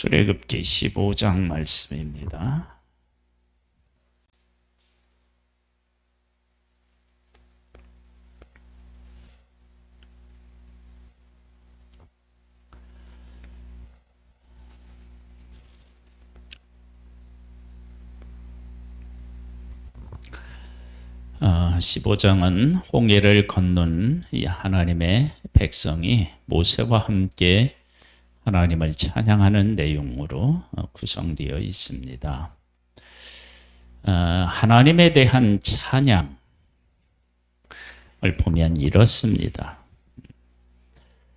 출애굽기 15장 말씀입니다. 어, 15장은 홍해를 건넌 이 하나님의 백성이 모세와 함께 하나님을 찬양하는 내용으로 구성되어 있습니다. 하나님에 대한 찬양을 보면 이렇습니다.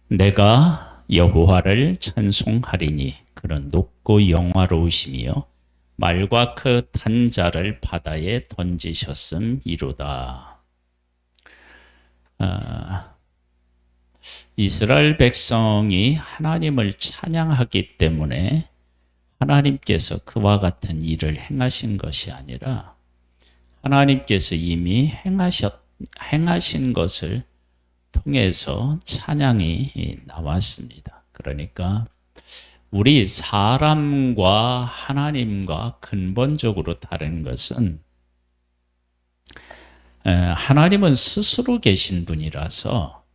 내가 여호와를 찬송하리니 그는 높고 영화로우시며 말과 그 탄 자를 바다에 던지셨음이로다. 이스라엘 백성이 하나님을 찬양하기 때문에 하나님께서 그와 같은 일을 행하신 것이 아니라 하나님께서 이미 행하신 것을 통해서 찬양이 나왔습니다. 그러니까 우리 사람과 하나님과 근본적으로 다른 것은 하나님은 스스로 계신 분이라서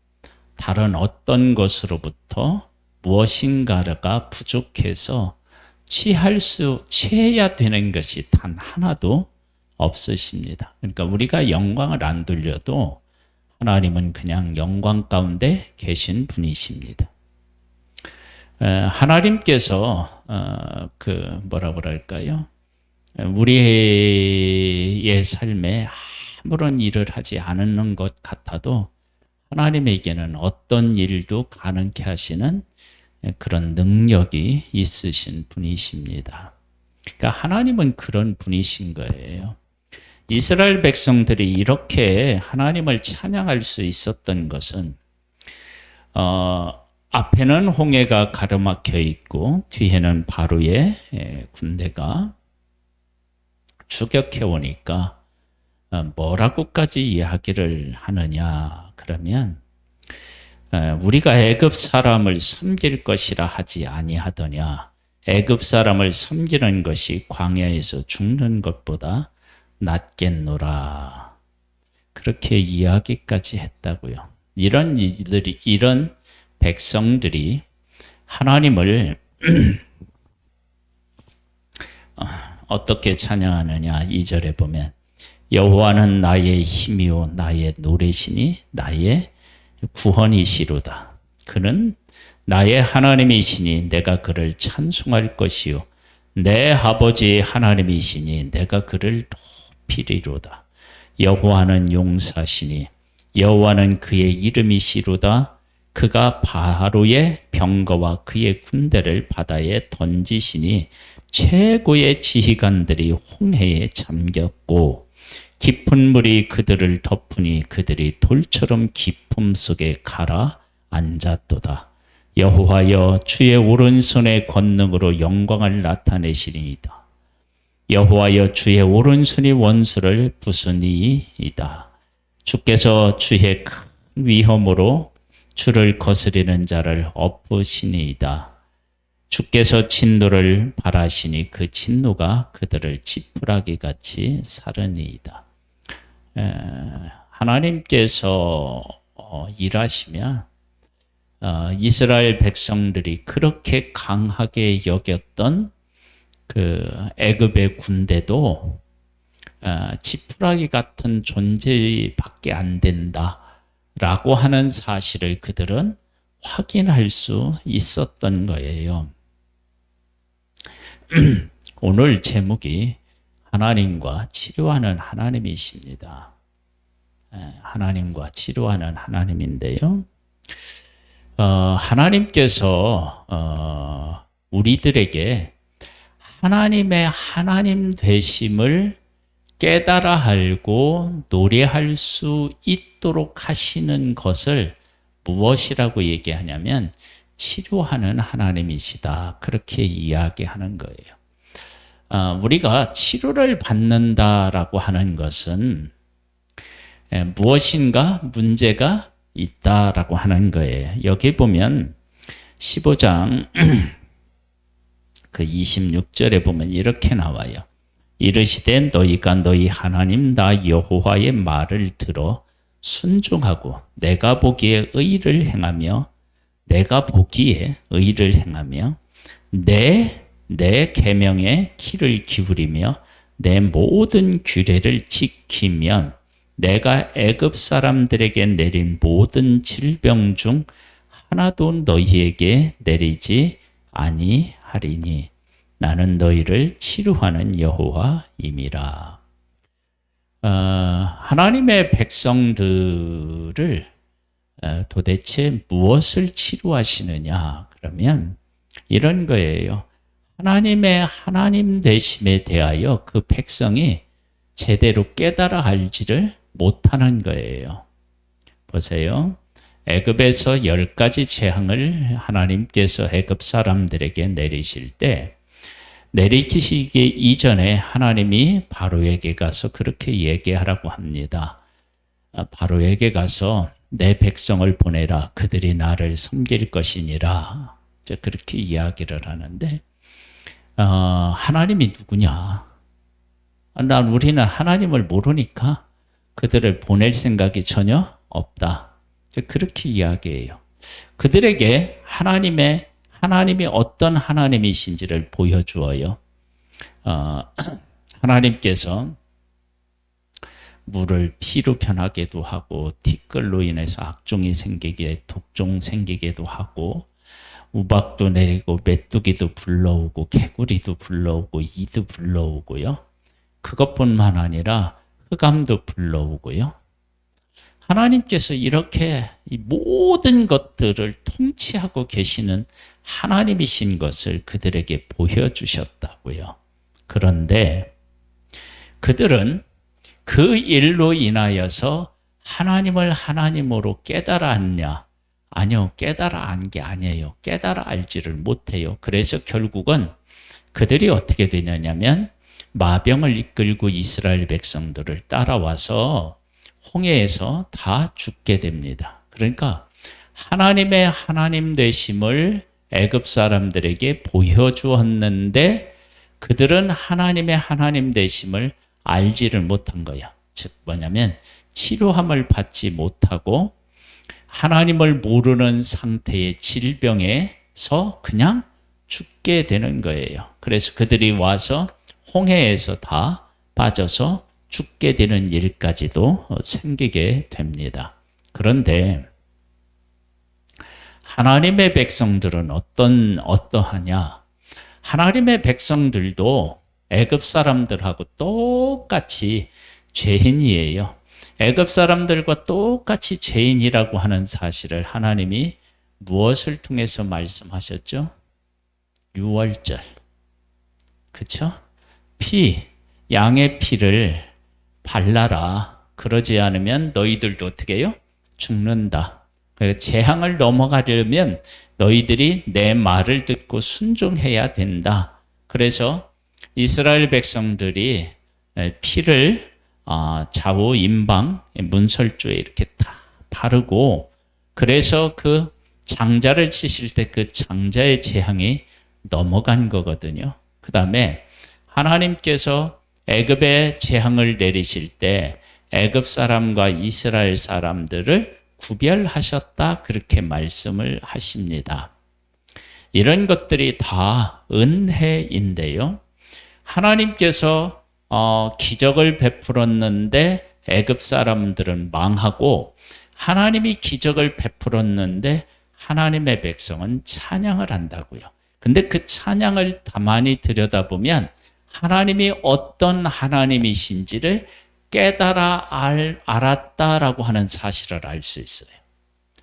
다른 어떤 것으로부터 무엇인가가 부족해서 취해야 되는 것이 단 하나도 없으십니다. 그러니까 우리가 영광을 안 돌려도 하나님은 그냥 영광 가운데 계신 분이십니다. 하나님께서 우리의 삶에 아무런 일을 하지 않는 것 같아도 하나님에게는 어떤 일도 가능케 하시는 그런 능력이 있으신 분이십니다. 그러니까 하나님은 그런 분이신 거예요. 이스라엘 백성들이 이렇게 하나님을 찬양할 수 있었던 것은 앞에는 홍해가 가로막혀 있고 뒤에는 바로의 군대가 추격해 오니까 뭐라고까지 이야기를 하느냐 그러면 우리가 애굽 사람을 섬길 것이라 하지 아니하더냐. 애굽 사람을 섬기는 것이 광야에서 죽는 것보다 낫겠노라. 그렇게 이야기까지 했다고요. 이런 백성들이 하나님을 어떻게 찬양하느냐. 2절에 보면 여호와는 나의 힘이요 나의 노래시니 나의 구원이시로다. 그는 나의 하나님이시니 내가 그를 찬송할 것이요 내 아버지 하나님이시니 내가 그를 높이리로다. 여호와는 용사시니 여호와는 그의 이름이시로다. 그가 바로의 병거와 그의 군대를 바다에 던지시니 최고의 지휘관들이 홍해에 잠겼고 깊은 물이 그들을 덮으니 그들이 돌처럼 깊음 속에 가라앉았도다. 여호와여 주의 오른손의 권능으로 영광을 나타내시리이다. 여호와여 주의 오른손이 원수를 부수니이다. 주께서 주의 큰 위엄으로 주를 거스리는 자를 엎으시니이다. 주께서 진노를 발하시니 그 진노가 그들을 지푸라기같이 사르니이다. 하나님께서 일하시면 이스라엘 백성들이 그렇게 강하게 여겼던 그 애굽의 군대도 지푸라기 같은 존재밖에 안 된다라고 하는 사실을 그들은 확인할 수 있었던 거예요. 오늘 제목이 하나님과 치료하는 하나님이십니다. 하나님과 치료하는 하나님인데요. 하나님께서 우리들에게 하나님의 하나님 되심을 깨달아 알고 노래할 수 있도록 하시는 것을 무엇이라고 얘기하냐면 치료하는 하나님이시다. 그렇게 이야기하는 거예요. 우리가 치료를 받는다라고 하는 것은 무엇인가 문제가 있다라고 하는 거예요. 여기 보면 15장 그 26절에 보면 이렇게 나와요. 이르시되 너희가 너희 하나님 나 여호와의 말을 들어 순종하고 내가 보기에 의를 행하며 내 계명에 귀를 기울이며 내 모든 규례를 지키면 내가 애굽 사람들에게 내린 모든 질병 중 하나도 너희에게 내리지 아니하리니 나는 너희를 치료하는 여호와임이라. 하나님의 백성들을 도대체 무엇을 치료하시느냐? 그러면 이런 거예요. 하나님의 하나님 되심에 대하여 그 백성이 제대로 깨달아 알지를 못하는 거예요. 보세요. 애굽에서 10가지 재앙을 하나님께서 애굽 사람들에게 내리실 때 내리시기 이전에 하나님이 바로에게 가서 그렇게 얘기하라고 합니다. 바로에게 가서 내 백성을 보내라. 그들이 나를 섬길 것이니라. 그렇게 이야기를 하는데 하나님이 누구냐? 우리는 하나님을 모르니까 그들을 보낼 생각이 전혀 없다. 그렇게 이야기해요. 그들에게 하나님이 어떤 하나님이신지를 보여주어요. 하나님께서 물을 피로 변하게도 하고 티끌로 인해서 악종이 독종 생기게도 하고 우박도 내리고 메뚜기도 불러오고 개구리도 불러오고 이도 불러오고요. 그것뿐만 아니라 흑암도 불러오고요. 하나님께서 이렇게 이 모든 것들을 통치하고 계시는 하나님이신 것을 그들에게 보여주셨다고요. 그런데 그들은 그 일로 인하여서 하나님을 하나님으로 깨달았냐? 아니요, 깨달아 안 게 아니에요. 깨달아 알지를 못해요. 그래서 결국은 그들이 어떻게 되냐면 마병을 이끌고 이스라엘 백성들을 따라와서 홍해에서 다 죽게 됩니다. 그러니까 하나님의 하나님 되심을 애굽 사람들에게 보여주었는데 그들은 하나님의 하나님 되심을 알지를 못한 거야. 즉 뭐냐면 치료함을 받지 못하고 하나님을 모르는 상태의 질병에서 그냥 죽게 되는 거예요. 그래서 그들이 와서 홍해에서 다 빠져서 죽게 되는 일까지도 생기게 됩니다. 그런데 하나님의 백성들은 어떠하냐? 하나님의 백성들도 애굽 사람들하고 똑같이 죄인이에요. 애굽 사람들과 똑같이 죄인이라고 하는 사실을 하나님이 무엇을 통해서 말씀하셨죠? 유월절. 그렇죠? 양의 피를 발라라. 그러지 않으면 너희들도 어떻게 해요? 죽는다. 재앙을 넘어가려면 너희들이 내 말을 듣고 순종해야 된다. 그래서 이스라엘 백성들이 피를 좌우 임방 문설주에 이렇게 다 바르고 그래서 그 장자를 치실 때 그 장자의 재앙이 넘어간 거거든요. 그 다음에 하나님께서 애굽에 재앙을 내리실 때 애굽 사람과 이스라엘 사람들을 구별하셨다 그렇게 말씀을 하십니다. 이런 것들이 다 은혜인데요. 하나님께서 기적을 베풀었는데 애굽 사람들은 망하고 하나님이 기적을 베풀었는데 하나님의 백성은 찬양을 한다고요. 근데 그 찬양을 가만히 들여다보면 하나님이 어떤 하나님이신지를 깨달아 알았다라고 하는 사실을 알 수 있어요.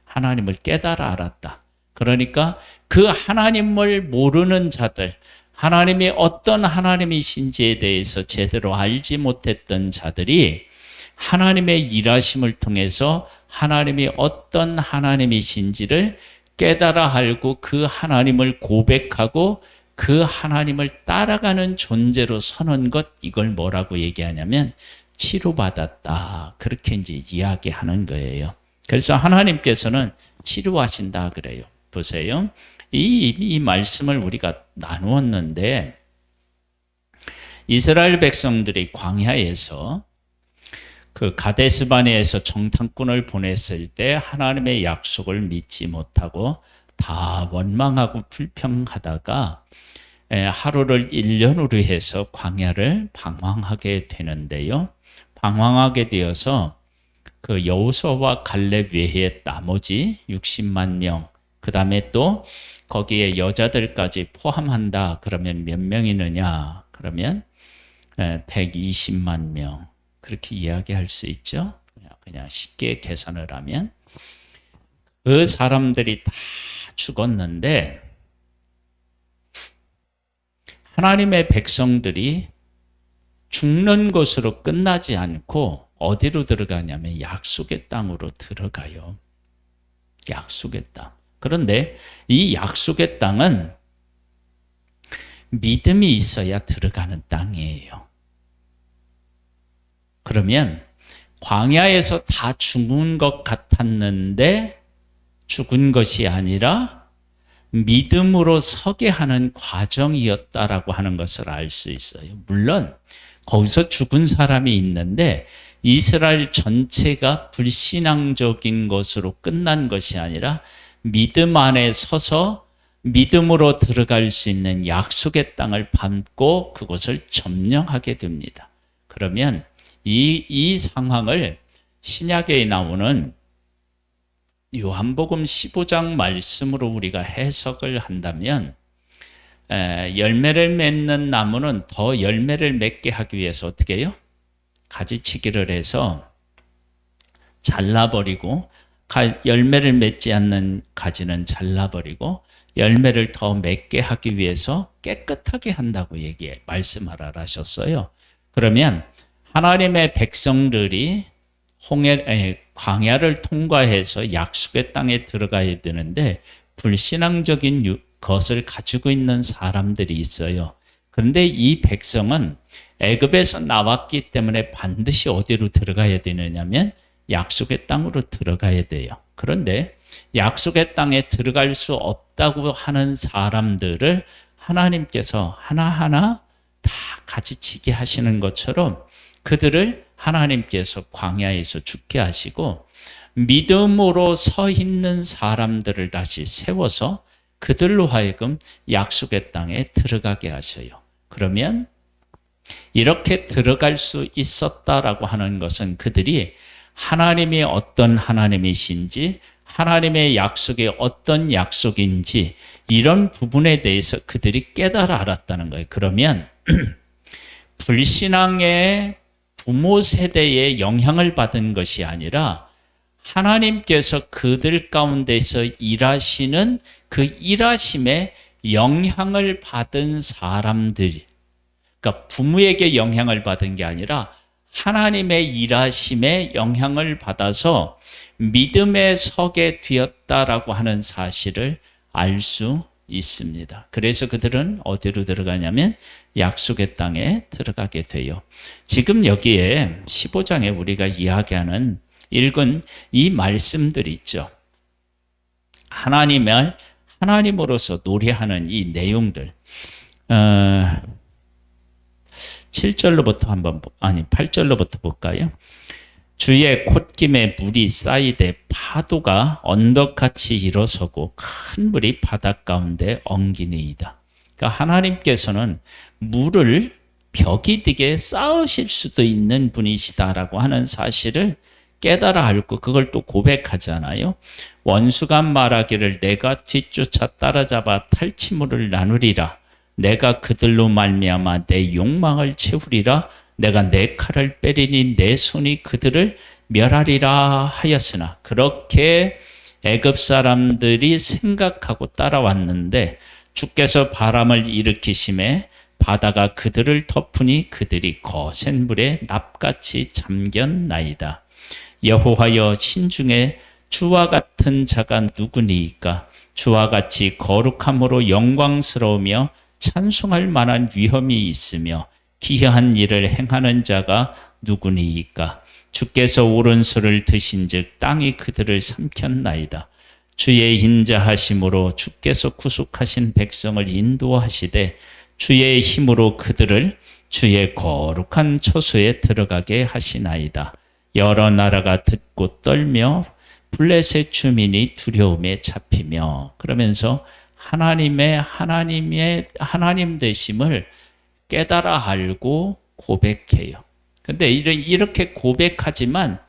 하나님을 깨달아 알았다. 그러니까 그 하나님을 모르는 자들, 하나님이 어떤 하나님이신지에 대해서 제대로 알지 못했던 자들이 하나님의 일하심을 통해서 하나님이 어떤 하나님이신지를 깨달아 알고 그 하나님을 고백하고 그 하나님을 따라가는 존재로 서는 것, 이걸 뭐라고 얘기하냐면 치료받았다. 그렇게 이제 이야기하는 거예요. 그래서 하나님께서는 치료하신다 그래요. 보세요. 이 말씀을 우리가 나누었는데 이스라엘 백성들이 광야에서 그 가데스바네에서 정탐꾼을 보냈을 때 하나님의 약속을 믿지 못하고 다 원망하고 불평하다가 하루를 1년으로 해서 광야를 방황하게 되는데요. 방황하게 되어서 그 여호수아와 갈렙 외에 나머지 60만 명, 그 다음에 또 거기에 여자들까지 포함한다. 그러면 몇 명이느냐? 그러면 120만 명. 그렇게 이야기할 수 있죠. 그냥 쉽게 계산을 하면 그 사람들이 다 죽었는데 하나님의 백성들이 죽는 것으로 끝나지 않고 어디로 들어가냐면 약속의 땅으로 들어가요. 약속의 땅. 그런데 이 약속의 땅은 믿음이 있어야 들어가는 땅이에요. 그러면 광야에서 다 죽은 것 같았는데 죽은 것이 아니라 믿음으로 서게 하는 과정이었다라고 하는 것을 알 수 있어요. 물론 거기서 죽은 사람이 있는데 이스라엘 전체가 불신앙적인 것으로 끝난 것이 아니라 믿음 안에 서서 믿음으로 들어갈 수 있는 약속의 땅을 밟고 그것을 점령하게 됩니다. 그러면 이 상황을 신약에 나오는 요한복음 15장 말씀으로 우리가 해석을 한다면 열매를 맺는 나무는 더 열매를 맺게 하기 위해서 어떻게 해요? 가지치기를 해서 잘라버리고 열매를 맺지 않는 가지는 잘라버리고 열매를 더 맺게 하기 위해서 깨끗하게 한다고 말씀하라 하셨어요. 그러면 하나님의 백성들이 광야를 통과해서 약속의 땅에 들어가야 되는데 불신앙적인 것을 가지고 있는 사람들이 있어요. 그런데 이 백성은 애굽에서 나왔기 때문에 반드시 어디로 들어가야 되느냐면 약속의 땅으로 들어가야 돼요. 그런데 약속의 땅에 들어갈 수 없다고 하는 사람들을 하나님께서 하나하나 다 가지치게 하시는 것처럼 그들을 하나님께서 광야에서 죽게 하시고 믿음으로 서 있는 사람들을 다시 세워서 그들로 하여금 약속의 땅에 들어가게 하셔요. 그러면 이렇게 들어갈 수 있었다라고 하는 것은 그들이 하나님이 어떤 하나님이신지 하나님의 약속이 어떤 약속인지 이런 부분에 대해서 그들이 깨달아 알았다는 거예요. 그러면 불신앙의 부모 세대에 영향을 받은 것이 아니라 하나님께서 그들 가운데서 일하시는 그 일하심에 영향을 받은 사람들, 그러니까 부모에게 영향을 받은 게 아니라 하나님의 일하심에 영향을 받아서 믿음에 서게 되었다라고 하는 사실을 알 수 있습니다. 그래서 그들은 어디로 들어가냐면 약속의 땅에 들어가게 돼요. 지금 여기에 15장에 우리가 이야기하는 읽은 이 말씀들이 있죠. 하나님으로서 노래하는 이 내용들 7절로부터 8절로부터 볼까요? 주의 콧김에 물이 쌓이되 파도가 언덕같이 일어서고 큰 물이 바닷 가운데 엉기니이다. 그러니까 하나님께서는 물을 벽이 되게 쌓으실 수도 있는 분이시다라고 하는 사실을 깨달아 알고 그걸 또 고백하잖아요. 원수가 말하기를 내가 뒤쫓아 따라잡아 탈취물을 나누리라. 내가 그들로 말미암아 내 욕망을 채우리라. 내가 내 칼을 빼리니 내 손이 그들을 멸하리라 하였으나 그렇게 애굽 사람들이 생각하고 따라왔는데 주께서 바람을 일으키심에 바다가 그들을 덮으니 그들이 거센 물에 납같이 잠겼나이다. 여호와여 신중에 주와 같은 자가 누구니이까? 주와 같이 거룩함으로 영광스러우며 찬송할 만한 위엄이 있으며 기이한 일을 행하는 자가 누구니이까? 주께서 오른손을 드신즉 땅이 그들을 삼켰나이다. 주의 인자하심으로 주께서 구속하신 백성을 인도하시되 주의 힘으로 그들을 주의 거룩한 초소에 들어가게 하시나이다. 여러 나라가 듣고 떨며 블레셋 주민이 두려움에 잡히며, 그러면서 하나님 되심을 깨달아 알고 고백해요. 근데 이렇게 고백하지만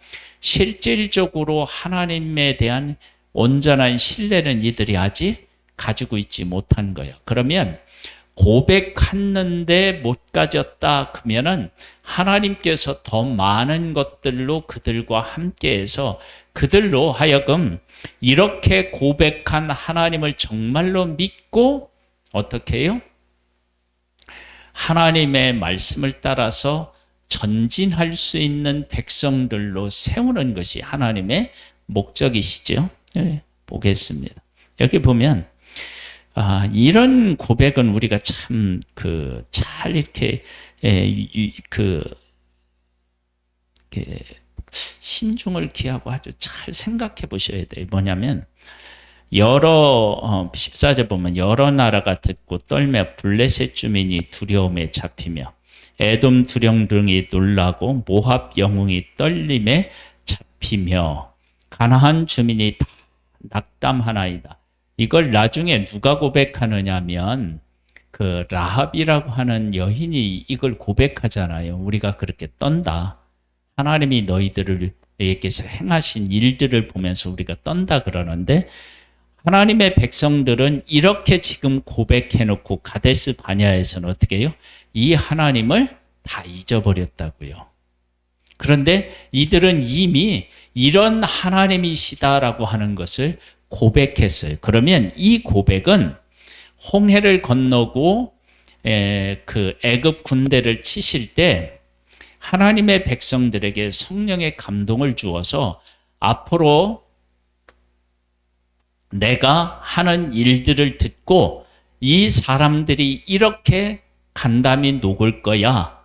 실질적으로 하나님에 대한 온전한 신뢰는 이들이 아직 가지고 있지 못한 거예요. 그러면 고백했는데 못 가졌다 그러면은 하나님께서 더 많은 것들로 그들과 함께해서 그들로 하여금 이렇게 고백한 하나님을 정말로 믿고 어떻게 해요? 하나님의 말씀을 따라서 전진할 수 있는 백성들로 세우는 것이 하나님의 목적이시죠. 네, 보겠습니다. 여기 보면 이런 고백은 우리가 참 잘 이렇게 신중을 기하고 아주 잘 생각해 보셔야 돼요. 뭐냐면 14절 보면 여러 나라가 듣고 떨며 블레셋 주민이 두려움에 잡히며 에돔 두령등이 놀라고 모압 영웅이 떨림에 잡히며 가나안 주민이 다 낙담하나이다. 이걸 나중에 누가 고백하느냐 하면 그 라합이라고 하는 여인이 이걸 고백하잖아요. 우리가 그렇게 떤다. 하나님이 너희들에게서 행하신 일들을 보면서 우리가 떤다 그러는데, 하나님의 백성들은 이렇게 지금 고백해놓고 가데스 바냐에서는 어떻게 해요? 이 하나님을 다 잊어버렸다고요. 그런데 이들은 이미 이런 하나님이시다라고 하는 것을 고백했어요. 그러면 이 고백은 홍해를 건너고 그 애굽 군대를 치실 때 하나님의 백성들에게 성령의 감동을 주어서 앞으로 내가 하는 일들을 듣고 이 사람들이 이렇게 간담이 녹을 거야.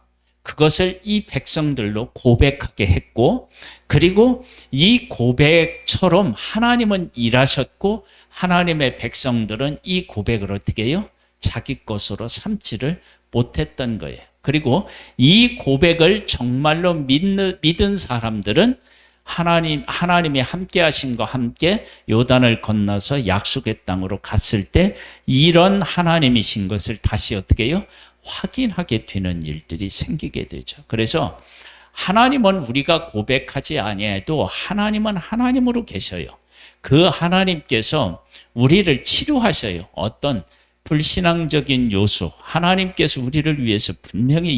그것을 이 백성들로 고백하게 했고, 그리고 이 고백처럼 하나님은 일하셨고 하나님의 백성들은 이 고백을 어떻게 해요? 자기 것으로 삼지를 못했던 거예요. 그리고 이 고백을 정말로 믿은 사람들은 하나님이 함께 하심과 함께 요단을 건너서 약속의 땅으로 갔을 때 이런 하나님이신 것을 다시 어떻게 해요? 확인하게 되는 일들이 생기게 되죠. 그래서 하나님은 우리가 고백하지 아니해도 하나님은 하나님으로 계셔요. 그 하나님께서 우리를 치료하셔요. 어떤 불신앙적인 요소, 하나님께서 우리를 위해서 분명히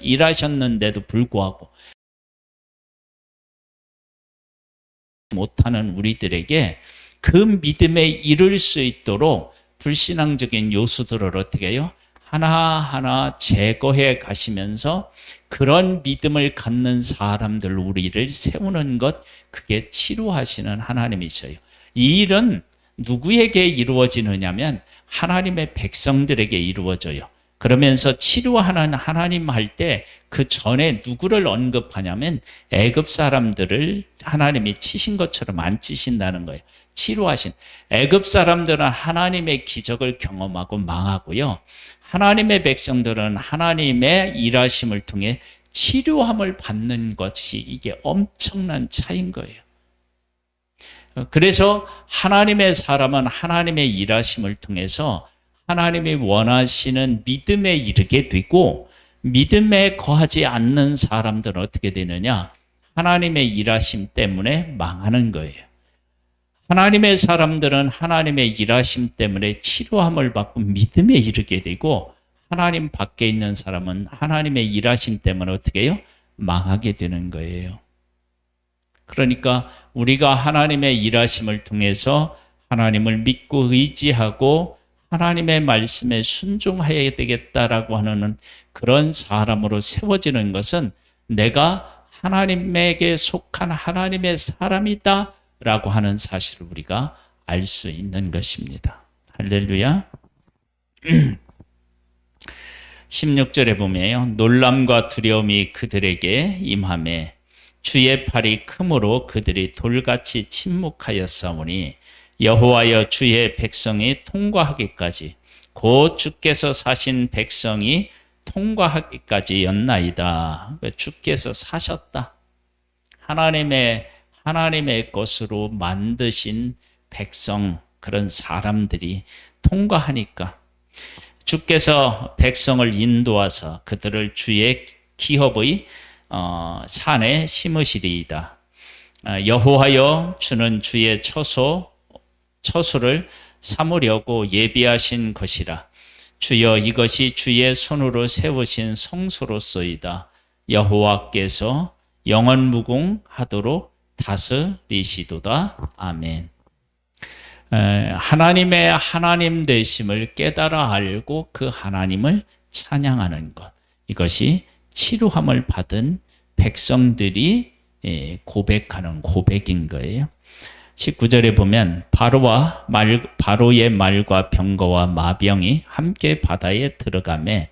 일하셨는데도 불구하고 못하는 우리들에게 그 믿음에 이를 수 있도록 불신앙적인 요소들을 어떻게 해요? 하나하나 제거해 가시면서 그런 믿음을 갖는 사람들 우리를 세우는 것, 그게 치료하시는 하나님이셔요. 이 일은 누구에게 이루어지느냐면 하나님의 백성들에게 이루어져요. 그러면서 치료하는 하나님 할 때 그 전에 누구를 언급하냐면 애굽 사람들을 하나님이 치신 것처럼 안 치신다는 거예요. 치료하신. 애굽 사람들은 하나님의 기적을 경험하고 망하고요. 하나님의 백성들은 하나님의 일하심을 통해 치료함을 받는 것이 이게 엄청난 차이인 거예요. 그래서 하나님의 사람은 하나님의 일하심을 통해서 하나님이 원하시는 믿음에 이르게 되고, 믿음에 거하지 않는 사람들은 어떻게 되느냐? 하나님의 일하심 때문에 망하는 거예요. 하나님의 사람들은 하나님의 일하심 때문에 치료함을 받고 믿음에 이르게 되고, 하나님 밖에 있는 사람은 하나님의 일하심 때문에 어떻게 해요? 망하게 되는 거예요. 그러니까 우리가 하나님의 일하심을 통해서 하나님을 믿고 의지하고 하나님의 말씀에 순종해야 되겠다라고 하는 그런 사람으로 세워지는 것은 내가 하나님에게 속한 하나님의 사람이다 라고 하는 사실을 우리가 알 수 있는 것입니다. 할렐루야. 16절에 보면 놀람과 두려움이 그들에게 임하매 주의 팔이 크므로 그들이 돌같이 침묵하였사오니 여호와여 주의 백성이 통과하기까지 곧 주께서 사신 백성이 통과하기까지였나이다. 주께서 사셨다. 하나님의 것으로 만드신 백성, 그런 사람들이 통과하니까 주께서 백성을 인도하사 그들을 주의 기업의 산에 심으시리이다. 여호와여 주는 주의 처소를 삼으려고 예비하신 것이라. 주여 이것이 주의 손으로 세우신 성소로소이다. 여호와께서 영원무궁하도록 다스리시도다. 아멘. 하나님의 하나님 되심을 깨달아 알고 그 하나님을 찬양하는 것, 이것이 치루함을 받은 백성들이 고백하는 고백인 거예요. 19절에 보면 바로의 말과 병거와 마병이 함께 바다에 들어가매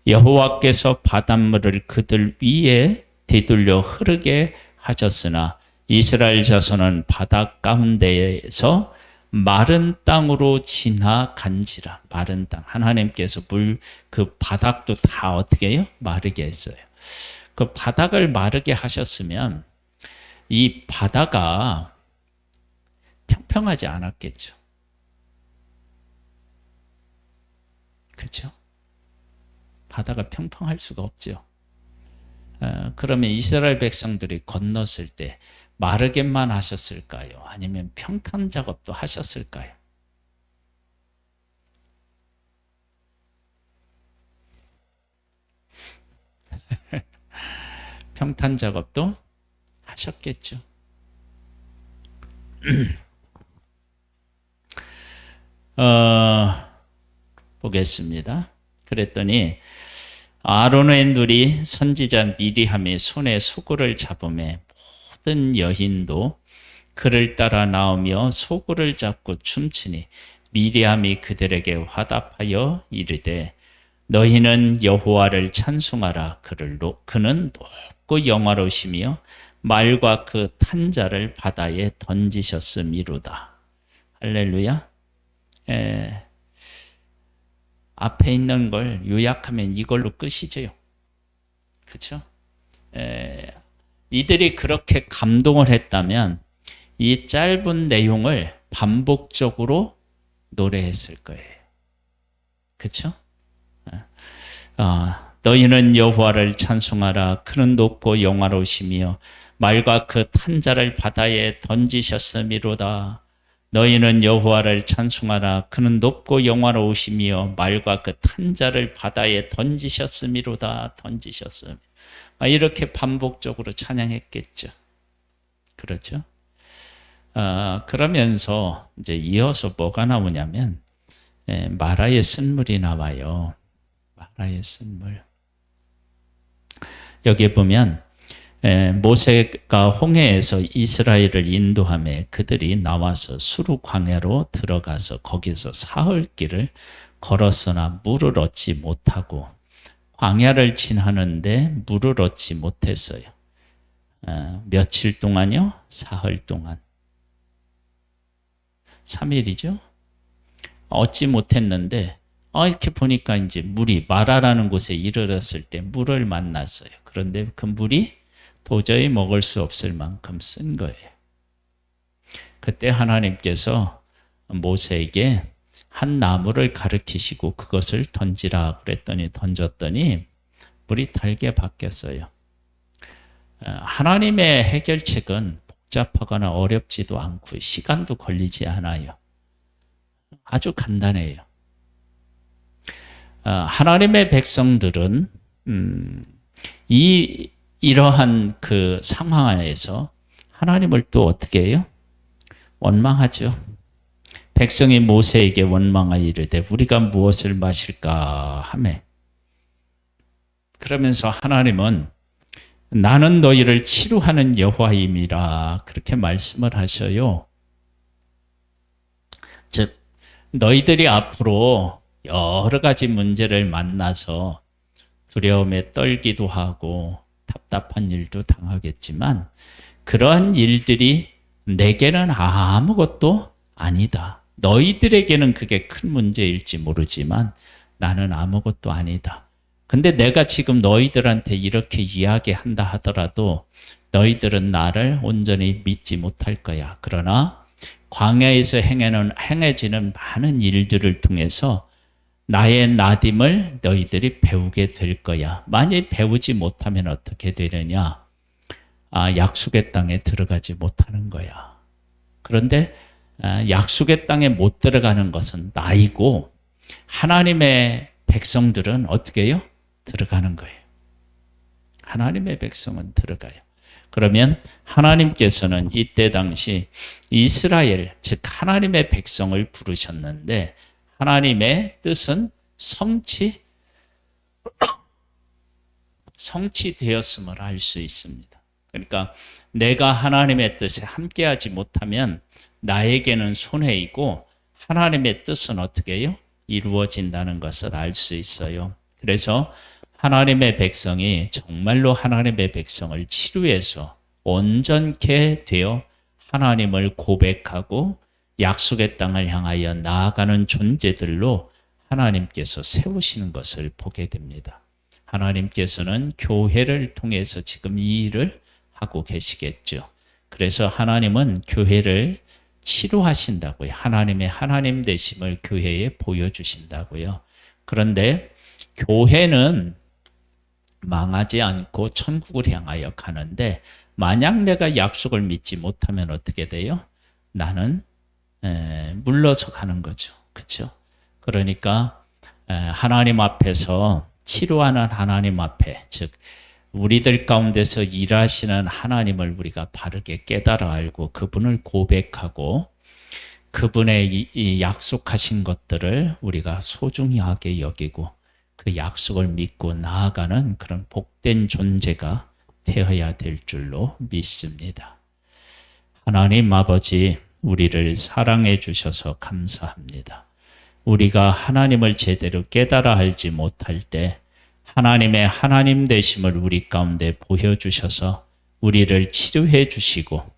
여호와께서 바닷물을 그들 위에 되돌려 흐르게 하셨으나 이스라엘 자손은 바다 가운데에서 마른 땅으로 지나간지라. 마른 땅, 하나님께서 그 바닥도 다 어떻게 해요? 마르게 했어요. 그 바닥을 마르게 하셨으면 이 바다가 평평하지 않았겠죠. 그렇죠? 바다가 평평할 수가 없죠. 그러면 이스라엘 백성들이 건넜을 때 마르게만 하셨을까요? 아니면 평탄 작업도 하셨을까요? 평탄 작업도 하셨겠죠. 보겠습니다. 그랬더니 아론의 누리 선지자 미리함이 손에 소굴을 잡음에 모든 여인도 그를 따라 나오며 소굴을 잡고 춤추니 미리함이 그들에게 화답하여 이르되 너희는 여호와를 찬송하라. 그는 높고 영화로우시며 말과 그 탄자를 바다에 던지셨음이로다. 할렐루야. 앞에 있는 걸 요약하면 이걸로 끝이죠. 그렇죠? 이들이 그렇게 감동을 했다면 이 짧은 내용을 반복적으로 노래했을 거예요. 그렇죠? 너희는 여호와를 찬송하라. 그는 높고 영화로우시며 말과 그 탄자를 바다에 던지셨음이로다. 너희는 여호와를 찬송하라. 그는 높고 영화로우시며 말과 그 탄자를 바다에 던지셨음이로다. 던지셨음. 이렇게 반복적으로 찬양했겠죠. 그렇죠? 그러면서 이제 이어서 뭐가 나오냐면 마라의 쓴물이 나와요. 마라의 쓴물. 여기에 보면 모세가 홍해에서 이스라엘을 인도하며 그들이 나와서 수르 광야로 들어가서 거기서 사흘 길을 걸었으나 물을 얻지 못하고 광야를 지나는데 물을 얻지 못했어요. 며칠 동안요? 사흘 동안. 3일이죠? 얻지 못했는데 이렇게 보니까 이제 물이 마라라는 곳에 이르렀을 때 물을 만났어요. 그런데 그 물이 도저히 먹을 수 없을 만큼 쓴 거예요. 그때 하나님께서 모세에게 한 나무를 가리키시고 그것을 던지라 그랬더니 던졌더니 물이 달게 바뀌었어요. 하나님의 해결책은 복잡하거나 어렵지도 않고 시간도 걸리지 않아요. 아주 간단해요. 하나님의 백성들은 이러한 그 상황 안에서 하나님을 또 어떻게 해요? 원망하죠. 백성이 모세에게 원망하여 이르되 우리가 무엇을 마실까 하매 그러면서 하나님은 나는 너희를 치루하는 여호와임이라 그렇게 말씀을 하셔요. 즉 너희들이 앞으로 여러 가지 문제를 만나서 두려움에 떨기도 하고 답답한 일도 당하겠지만 그러한 일들이 내게는 아무것도 아니다. 너희들에게는 그게 큰 문제일지 모르지만 나는 아무것도 아니다. 근데 내가 지금 너희들한테 이렇게 이야기한다 하더라도 너희들은 나를 온전히 믿지 못할 거야. 그러나 광야에서 행해지는 많은 일들을 통해서 나의 나딤을 너희들이 배우게 될 거야. 만약 배우지 못하면 어떻게 되느냐? 약속의 땅에 들어가지 못하는 거야. 그런데 약속의 땅에 못 들어가는 것은 나이고 하나님의 백성들은 어떻게 해요? 들어가는 거예요. 하나님의 백성은 들어가요. 그러면 하나님께서는 이때 당시 이스라엘, 즉 하나님의 백성을 부르셨는데 하나님의 뜻은 성취되었음을 알 수 있습니다. 그러니까 내가 하나님의 뜻에 함께하지 못하면 나에게는 손해이고 하나님의 뜻은 어떻게 해요? 이루어진다는 것을 알 수 있어요. 그래서 하나님의 백성이 정말로 하나님의 백성을 치료해서 온전케 되어 하나님을 고백하고 약속의 땅을 향하여 나아가는 존재들로 하나님께서 세우시는 것을 보게 됩니다. 하나님께서는 교회를 통해서 지금 이 일을 하고 계시겠죠. 그래서 하나님은 교회를 치료하신다고요. 하나님의 하나님 되심을 교회에 보여주신다고요. 그런데 교회는 망하지 않고 천국을 향하여 가는데 만약 내가 약속을 믿지 못하면 어떻게 돼요? 나는 물러서 가는 거죠. 그렇죠? 그러니까 하나님 앞에서 치료하는 하나님 앞에, 즉 우리들 가운데서 일하시는 하나님을 우리가 바르게 깨달아 알고 그분을 고백하고 그분의 이 약속하신 것들을 우리가 소중히 하게 여기고 그 약속을 믿고 나아가는 그런 복된 존재가 되어야 될 줄로 믿습니다. 하나님 아버지, 우리를 사랑해 주셔서 감사합니다. 우리가 하나님을 제대로 깨달아 알지 못할 때 하나님의 하나님 되심을 우리 가운데 보여주셔서 우리를 치료해 주시고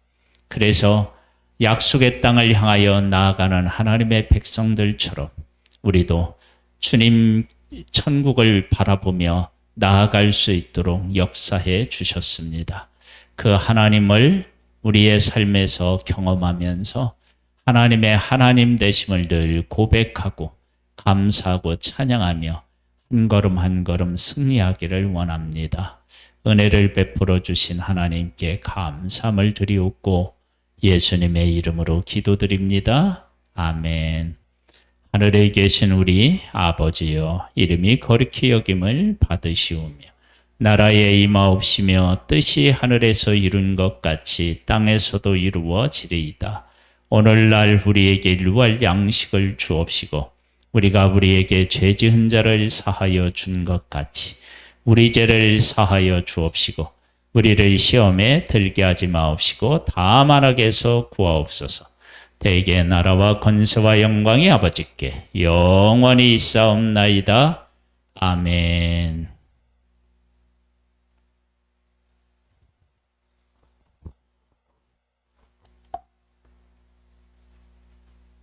그래서 약속의 땅을 향하여 나아가는 하나님의 백성들처럼 우리도 주님 천국을 바라보며 나아갈 수 있도록 역사해 주셨습니다. 그 하나님을 우리의 삶에서 경험하면서 하나님의 하나님 되심을 늘 고백하고 감사하고 찬양하며 한 걸음 한 걸음 승리하기를 원합니다. 은혜를 베풀어 주신 하나님께 감사함을 드리옵고 예수님의 이름으로 기도드립니다. 아멘. 하늘에 계신 우리 아버지여, 이름이 거룩히 여김을 받으시오며 나라에 임하옵시며 뜻이 하늘에서 이룬 것 같이 땅에서도 이루어지리이다. 오늘날 우리에게 일용할 양식을 주옵시고 우리가 우리에게 죄 지은 자를 사하여 준 것 같이 우리 죄를 사하여 주옵시고 우리를 시험에 들게 하지 마옵시고 다만 악에서 구하옵소서. 대개 나라와 권세와 영광이 아버지께 영원히 있사옵나이다. 아멘.